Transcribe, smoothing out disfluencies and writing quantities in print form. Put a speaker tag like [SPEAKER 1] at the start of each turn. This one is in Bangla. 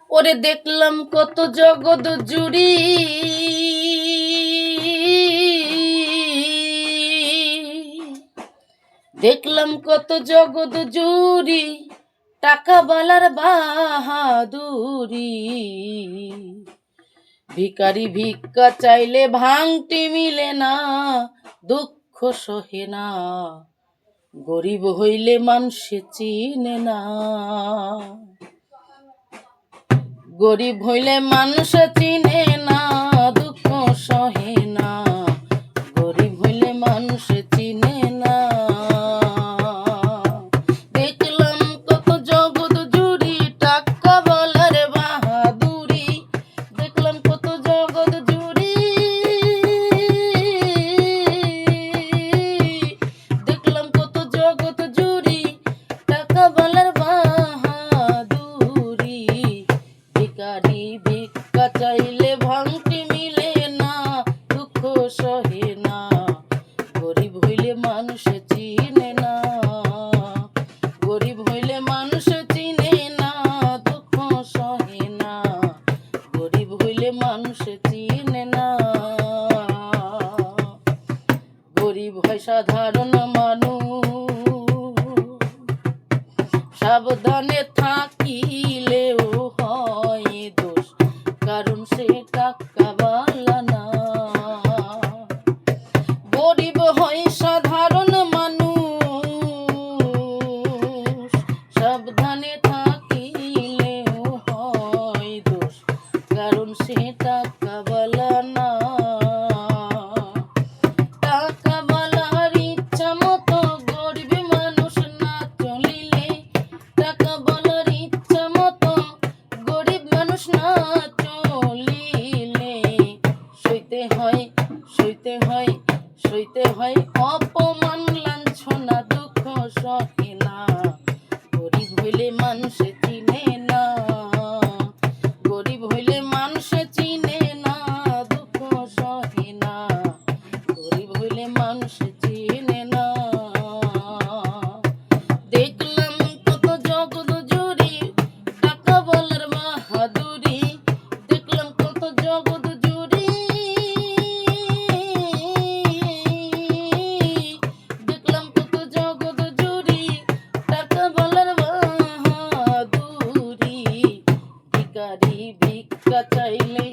[SPEAKER 1] ওরে দেখলাম কত জগৎ জুড়ি, দেখলাম কত জগৎ জুড়ি, টাকা বালার বাহাদুরি। ভিখারি ভিক্ষা চাইলে ভাঙটি মিলে না, দুঃখ সহে না, গরিব হইলে মানুষে চিনে না। গরিব হইলে মানুষ চিনে না, দুঃখ সহে না, গরিব হইলে মানুষ চিনে না। দেখলাম কত জগৎ জুড়ি, টাকা বলার বাহাদুরি। দেখলাম কত জগৎ জুড়ি, দেখলাম কত জগৎ জুড়ি, টাকা বলার বাহাদুরি। ভিখারি ভিক্ষা চাইলে ভাঙটি মিলে না, দুঃখ সহে না, গরিব হইলে মানুষ চিনে না। গরিব হইলে মানুষ চিনে না, দুঃখ সহে না, গরিব হইলে মানুষ চিনে না। গরিব হয় সাধারণ মানুষ, সাবধানে থাকিলেও হয় দোষ, কারণ সে টাকা বালা না। গরিব হয় সাধারণ মানুষ, সাবধানে থাকিলেও হয় দোষ, কারণ সে টাকা বালা না। টাকা বালার ইচ্ছা মতো গরিব মানুষ না চলিলে, টাকা বালার ইচ্ছা মতো গরিব মানুষ না চলিলে, সইতে হয় সইতে হয় সইতে হয় অপমান লাঞ্ছনা, দুঃখ সহে না, গরিব হইলে মানুষ চিনে না। গরিব হইলে মানুষ চিনে না, দুঃখ সহে না, গরিব হইলে মানুষ চিনে না। দেখলাম কত জগৎ জুড়ি, টাকা বলার বাহাদুরি। দেখলাম কত জগৎ জুড়ি, দেখলাম কত জগৎ জুড়ি, টাকা বলার বাহাদুরি। ভিখারি ভিক্ষা চাইলে